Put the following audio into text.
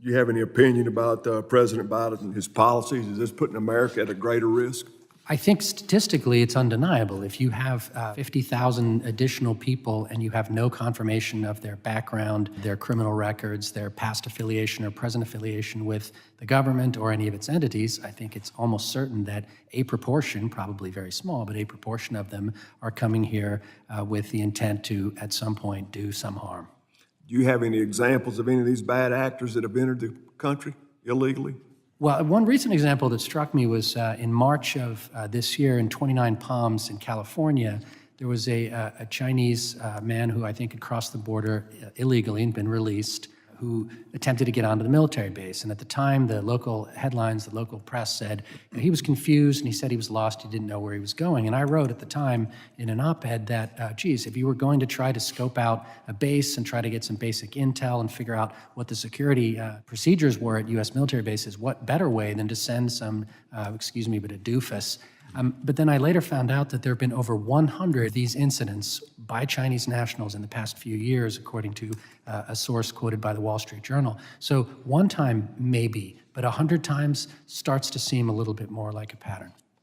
Do you have any opinion about President Biden and his policies? Is this putting America at a greater risk? I think statistically it's undeniable. If you have 50,000 additional people and you have no confirmation of their background, their criminal records, their past affiliation or present affiliation with the government or any of its entities, I think it's almost certain that a proportion, probably very small, but a proportion of them are coming here with the intent to, at some point, do some harm. Do you have any examples of any of these bad actors that have entered the country illegally? Well, one recent example that struck me was in March of this year in 29 Palms in California, there was a Chinese man who I think had crossed the border illegally and been released, who attempted to get onto the military base. And at the time, the local headlines, the local press said he was confused and he said he was lost, he didn't know where he was going. And I wrote at the time in an op-ed that, geez, if you were going to try to scope out a base and try to get some basic intel and figure out what the security procedures were at U.S. military bases, what better way than to send some, excuse me, but a doofus. But then I later found out that there have been over 100 of these incidents by Chinese nationals in the past few years, according to a source quoted by the Wall Street Journal. So one time, maybe, but 100 times starts to seem a little bit more like a pattern.